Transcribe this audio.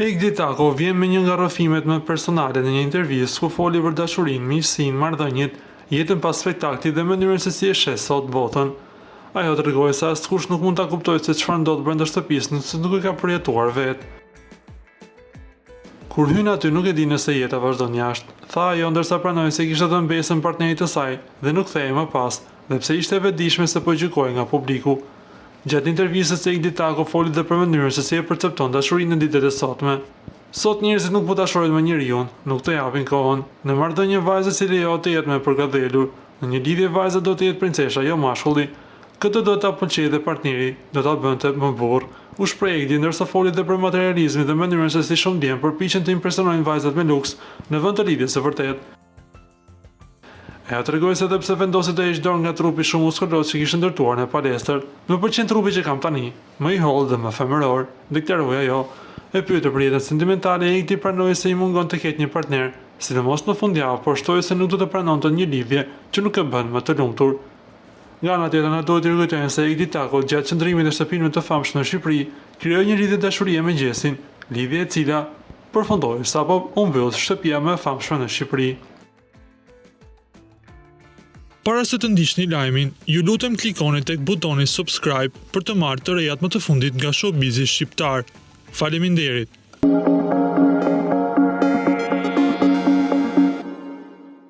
Egdi Tako vjen me një nga rrëfimet më personale në një intervistë ku foli për dashurinë, miqësinë, marrëdhëniet, jetën pas spektaklit dhe mënyrën se si e sheh sot botën. Ajo tregoi se askush nuk mund ta kuptojë se çfarë ndodh brenda shtëpisë nëse nuk e ka përjetuar vetë. Kur hyn aty nuk e di nëse jeta vazhdon jashtë, tha ajo ndërsa pranoi se kishte dhënë besën partnerit të saj dhe nuk kthehej më pas, dhe pse ishte e vetëdijshme se po gjykoi nga publiku. Gjatë intervistës Egdi Tako foli dhe për mënyrën se si e percepton dashurinë në ditët e sotme. Sot njerëzit nuk po dashohen me njeriu, nuk të japin kohën. Në marrëdhënie vajza si lejohet të jetë me përgathelur, në një lidhje vajza do të jetë princesha, jo mashkulli. Këtë do ta pëlqejë dhe partneri, do ta bënte më burr. U shpreh Egdi ndërsa foli dhe për materializmin dhe mënyrën se si shumë djem përpiqen të impresionojnë vajzat me luks në vend të lidhjes së vërtetë. Ajo tregoi se edhe pse vendosi të heqë dorë nga trupi shumë muskuloz që kishte ndërtuar në palestër, më pëlqen trupi që kam tani, më i hollë dhe më femëror, deklaroi ajo. E pyetur për jetën sentimentale, Egdi pranoi se i mungon të ketë një partner, sidomos në fundjavë, por shtoi se nuk do të pranonte një lidhje që nuk e bën më të lumtur. Nga ana tjetër, na duhet të rikujtojmë se Egdi Tako gjatë qëndrimit në shtëpinë më të famshme në Shqipëri, krijoi një lidhje dashurie me Gjesin, lidhje e cila përfundoi sapo u mbyll shtëpia më e famshme në Shqipëri. Para se të ndiqni lajmin, ju lutem klikoni tek butoni subscribe për të marrë të rejat më të fundit nga showbizi shqiptar. Faleminderit.